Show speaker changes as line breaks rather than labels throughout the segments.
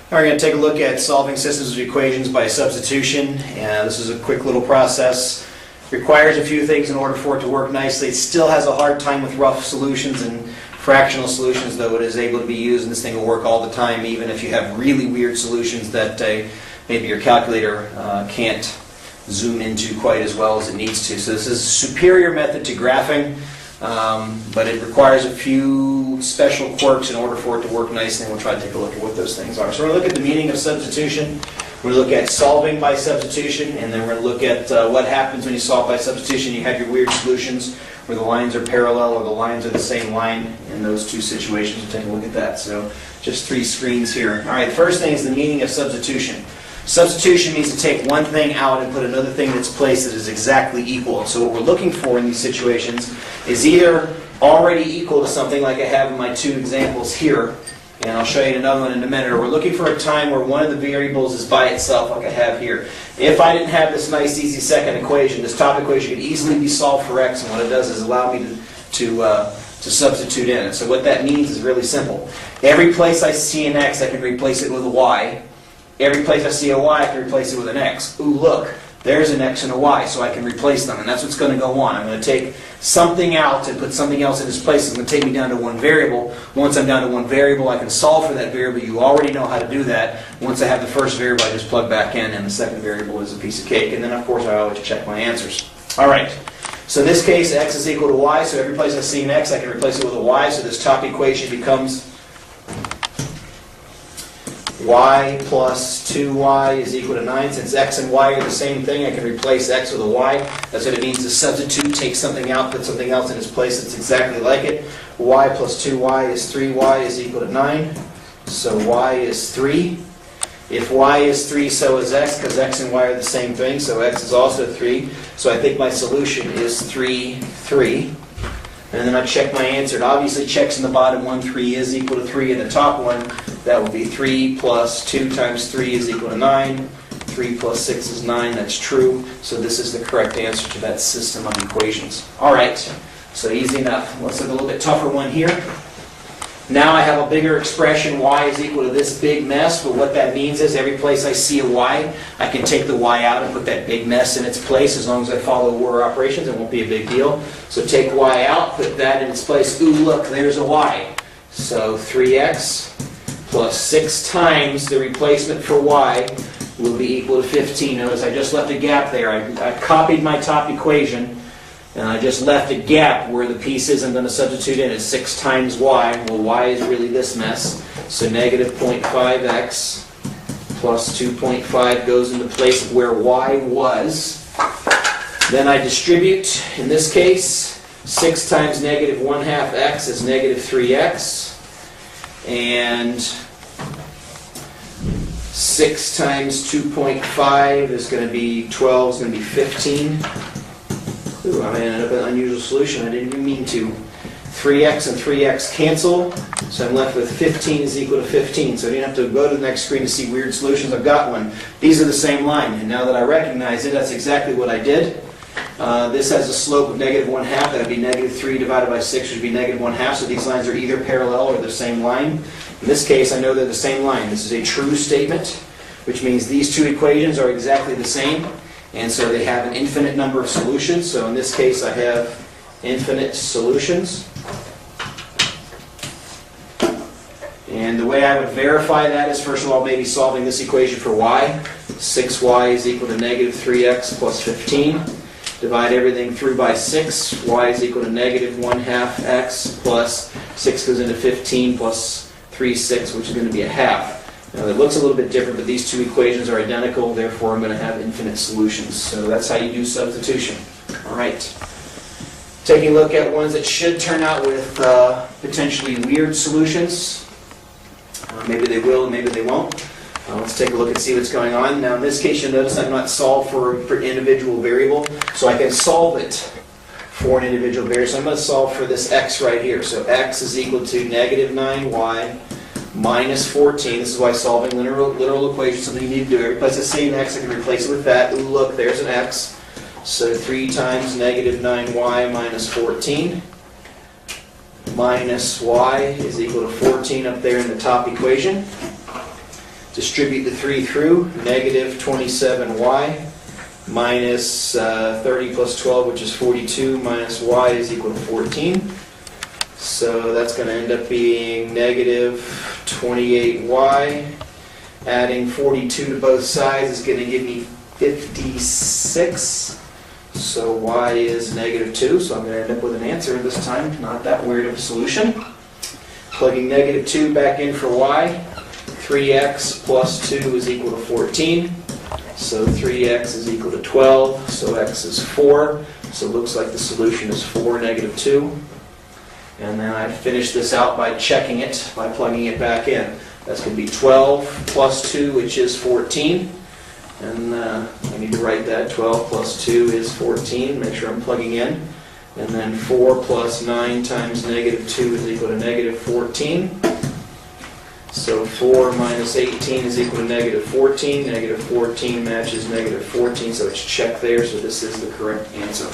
We're going to take a look at solving systems of equations by substitution, and this is a quick little process. Requires a few things in order for it to work nicely. It still has a hard time with rough solutions and fractional solutions, though it is able to be used, and this thing will work all the time, even if you have really weird solutions that maybe your calculator can't zoom into quite as well as it needs to. So this is a superior method to graphing, but it requires a few special quirks in order for it to work nicely, and we'll try to take a look at what those things are. So we're going to look at the meaning of substitution. We're going to look at solving by substitution, and then we're going to look at what happens when you solve by substitution. You have your weird solutions where the lines are parallel or the lines are the same line. In those two situations, we'll take a look at that. So just 3 screens here. All right, the first thing is the meaning of substitution. Substitution means to take one thing out and put another thing in its place that is exactly equal. So what we're looking for in these situations is either already equal to something like I have in my 2 examples here, and I'll show you another one in a minute, or we're looking for a time where one of the variables is by itself like I have here. If I didn't have this nice easy second equation, this top equation could easily be solved for x, and what it does is allow me to substitute in it. So what that means is really simple. Every place I see an x, I can replace it with a y. Every place I see a y, I can replace it with an x. Ooh, look, there's an x and a y, so I can replace them, and that's what's going to go on. I'm going to take something out and put something else in its place. It's going to take me down to one variable. Once I'm down to one variable, I can solve for that variable. You already know how to do that. Once I have the first variable, I just plug back in, and the second variable is a piece of cake. And then, of course, I always check my answers. All right. So in this case, x is equal to y, so every place I see an x, I can replace it with a y. So this top equation becomes y plus 2y is equal to 9. Since x and y are the same thing, I can replace x with a y. That's what it means to substitute. Take something out, put something else in its place that's exactly like it. Y plus 2y is 3y is equal to 9. So y is 3. If y is 3, so is x, because x and y are the same thing, so x is also 3. So I think my solution is 3, 3. And then I check my answer. It obviously checks in the bottom one. 3 is equal to 3. In the top one, that would be 3 plus 2 times 3 is equal to 9. 3 plus 6 is 9. That's true. So this is the correct answer to that system of equations. All right. So easy enough. Let's look at a little bit tougher one here. Now I have a bigger expression. Y is equal to this big mess. But what that means is every place I see a y, I can take the y out and put that big mess in its place. As long as I follow order operations, it won't be a big deal. So take y out, put that in its place. Ooh, look, there's a y. So 3x plus 6 times the replacement for y will be equal to 15. Notice I just left a gap there. I copied my top equation, and I just left a gap where the pieces I'm going to substitute in is 6 times y. Well, y is really this mess. So negative 0.5x plus 2.5 goes into place of where y was. Then I distribute. In this case, 6 times negative 1/2 x is negative 3x. And 6 times 2.5 is going to be 12, is going to be 15. Ooh, I ended up with an unusual solution. I didn't even mean to. 3x and 3x cancel, so I'm left with 15 is equal to 15. So I didn't have to go to the next screen to see weird solutions. I've got one. These are the same line, and now that I recognize it, that's exactly what I did. This has a slope of negative 1/2. That would be negative 3 divided by 6, which would be negative 1/2. So these lines are either parallel or the same line. In this case, I know they're the same line. This is a true statement, which means these 2 equations are exactly the same. And so they have an infinite number of solutions. So in this case, I have infinite solutions. And the way I would verify that is, first of all, maybe solving this equation for y. 6y is equal to negative 3x plus 15. Divide everything through by 6. Y is equal to negative 1/2 x plus 6 goes into 15 plus 3, 6, which is going to be a half. Now it looks a little bit different, but these 2 equations are identical, therefore I'm going to have infinite solutions. So that's how you do substitution. All right. Taking a look at ones that should turn out with potentially weird solutions. Maybe they will, maybe they won't. Let's take a look and see what's going on. Now in this case, you'll notice I'm not solved for individual variable, so I can solve it for an individual variable. So I'm going to solve for this x right here. So x is equal to negative 9y minus 14. This is why solving literal equations is something you need to do. Every place I see an x, I can replace it with that. Ooh, look, there's an x. So 3 times negative 9y minus 14 minus y is equal to 14 up there in the top equation. Distribute the 3 through, negative 27y minus 30 plus 12, which is 42, minus y is equal to 14. So that's going to end up being negative 28y. Adding 42 to both sides is going to give me 56. So y is negative 2, so I'm going to end up with an answer this time, not that weird of a solution. Plugging negative 2 back in for y, 3x plus 2 is equal to 14. So 3x is equal to 12, so x is 4. So it looks like the solution is 4, negative 2. And then I finish this out by checking it, by plugging it back in. That's going to be 12 plus 2, which is 14. And I need to write that. 12 plus 2 is 14. Make sure I'm plugging in. And then 4 plus 9 times negative 2 is equal to negative 14. So 4 minus 18 is equal to negative 14. Negative 14 matches negative 14, so it's checked there. So this is the correct answer.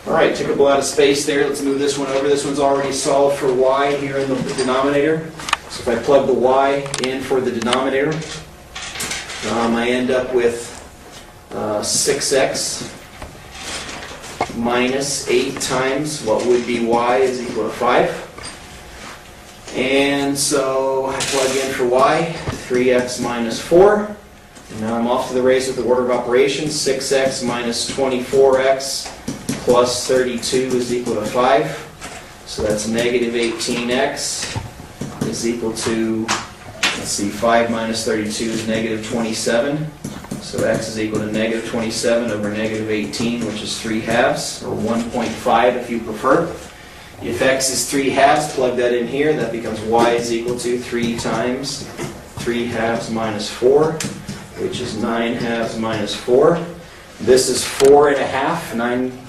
All right, took up a lot of space there. Let's move this one over. This one's already solved for y here in the denominator. So if I plug the y in for the denominator, I end up with 6x minus 8 times what would be y is equal to 5. And so I plug in for y, 3x minus 4. And now I'm off to the race with the order of operations. 6x minus 24x plus 32 is equal to 5. So that's negative 18x is equal to, let's see, 5 minus 32 is negative 27. So x is equal to negative 27 over negative 18, which is 3 halves, or 1.5 if you prefer. If x is 3 halves, plug that in here. That becomes y is equal to 3 times 3 halves minus 4, which is 9 halves minus 4. This is 4 and a half.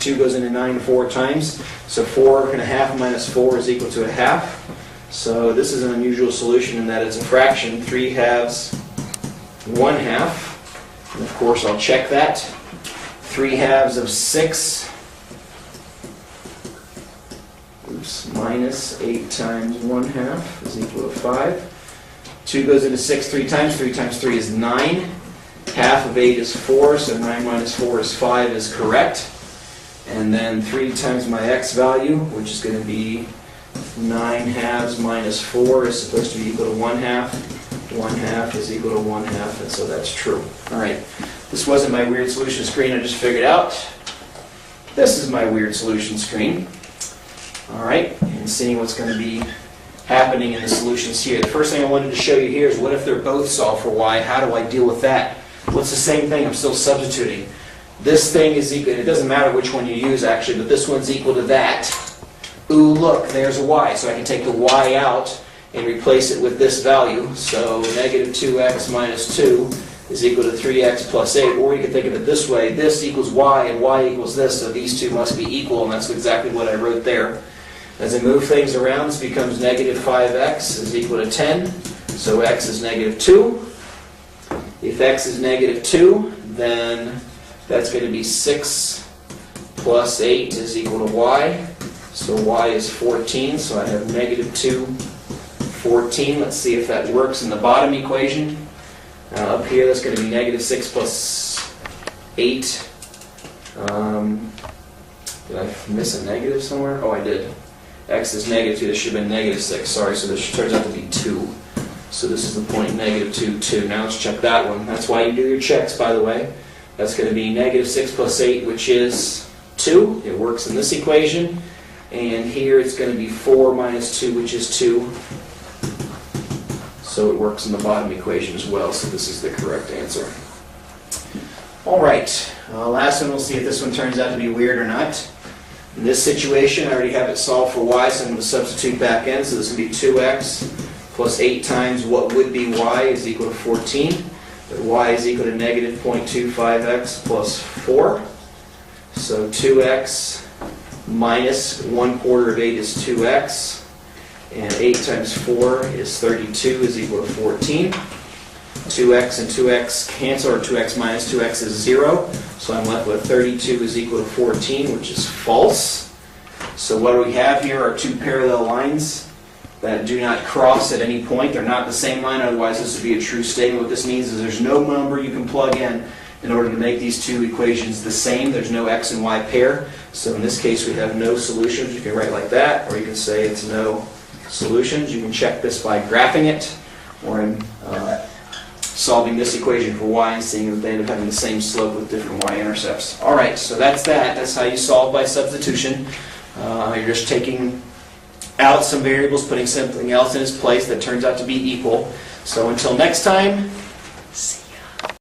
2 goes into 9 4 times. So 4 and a half minus 4 is equal to a half. So this is an unusual solution in that it's a fraction. 3 halves, 1 half. And of course I'll check that. 3 halves of 6 minus 8 times 1 half is equal to 5. 2 goes into 6 3 times. 3 times 3 is 9. Half of 8 is 4, so 9 minus 4 is 5 is correct. And then 3 times my x value, which is going to be 9 halves minus 4, is supposed to be equal to 1 half. 1 half is equal to 1 half, and so that's true. All right, this wasn't my weird solution screen I just figured out. This is my weird solution screen. All right, and seeing what's going to be happening in the solutions here. The first thing I wanted to show you here is what if they're both solved for y? How do I deal with that? Well, it's the same thing. I'm still substituting. This thing is equal, it doesn't matter which one you use actually, but this one's equal to that. Ooh, look, there's a y. So I can take the y out and replace it with this value. So negative 2x minus 2 is equal to 3x plus 8. Or you can think of it this way. This equals y and y equals this, so these two must be equal, and that's exactly what I wrote there. As I move things around, this becomes negative 5x is equal to 10. So x is negative 2. If x is negative 2, then that's going to be 6 plus 8 is equal to y. So y is 14, so I have negative 2, 14. Let's see if that works in the bottom equation. Up here, that's going to be negative 6 plus 8. Did I miss a negative somewhere? Oh, I did. X is negative 2. This should have been negative 6. Sorry, so this turns out to be 2. So this is the point negative 2, 2. Now let's check that one. That's why you do your checks, by the way. That's going to be negative 6 plus 8, which is 2. It works in this equation. And here it's going to be 4 minus 2, which is 2. So it works in the bottom equation as well. So this is the correct answer. All right. Last one, we'll see if this one turns out to be weird or not. In this situation, I already have it solved for y, so I'm going to substitute back in. So this will be 2x plus 8 times what would be y is equal to 14. But y is equal to negative 0.25x plus 4. So 2x minus 1/4 of 8 is 2x. And 8 times 4 is 32 is equal to 14. 2x and 2x cancel, or 2x minus 2x is 0. So I'm left with 32 is equal to 14, which is false. So what do we have here are two parallel lines that do not cross at any point. They're not the same line, otherwise this would be a true statement. What this means is there's no number you can plug in order to make these two equations the same. There's no x and y pair. So in this case we have no solutions. You can write like that, or you can say it's no solutions. You can check this by graphing it, or in solving this equation for y and seeing that they end up having the same slope with different y-intercepts. Alright, so that's that. That's how you solve by substitution. You're just taking out some variables, putting something else in its place that turns out to be equal. So until next time,